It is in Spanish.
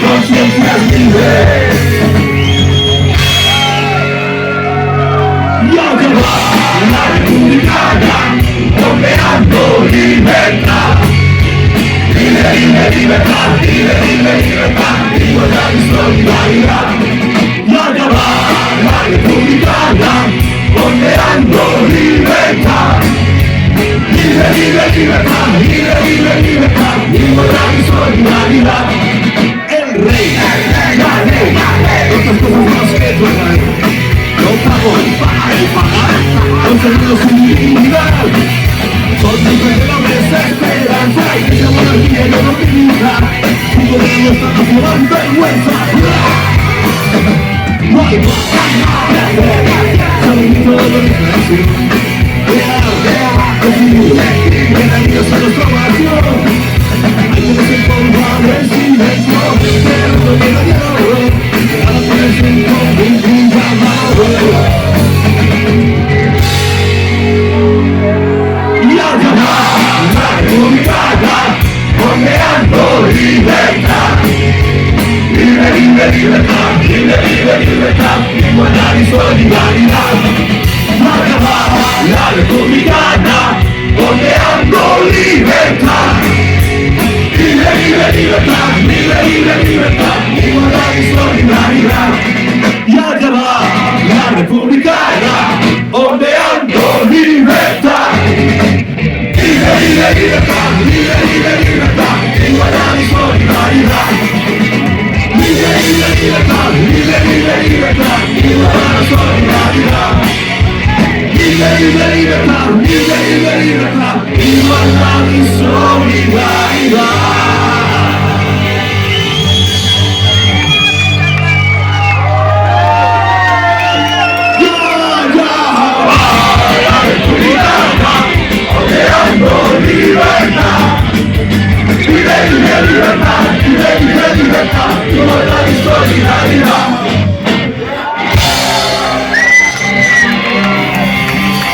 conciencias libres. Y aunque va la republicana, bombeando libertad. Libre, libre, libertad, libre, libre, libertad, igualdad y solidaridad. Y acabar la republicana, ponderando libertad. Libre, libre, libertad, libre, libre, libertad, igualdad y solidaridad. El rey, la ley, otras cosas más que tu rey. Lo pago para pagar, conseguido su dignidad. Son libres de la mesa esperanza y esa monarquía no nos limita. Un gobierno está haciendo vergüenza. No hay más que hacer, saludito de la liberación. Bienvenidos a nuestra nación. Algunos se pongan en silencio, pero no queda diálogo. Cada presente con un llamado. Bombeando libertad. Libre, libre, libertad. Libre, libre, libertad. Igualdad y solidaridad. La republicana. Bombeando libertad. Libre, libre, libertad. Libre, libre, libertad. Igualdad y solidaridad. Y acabar la republicana. Bombeando libertad. Libre, libre, libertad, libre, libre, libertad, igualdad y solidaridad. Libre, libre, libertad, libre, libre, libertad, igualdad y solidaridad. Libre, libre, libertad, libre, libre, libertad, igualdad y solidaridad. Libertad, libre, libre, libertad, libre, libre, libertad, igualdad y solidaridad.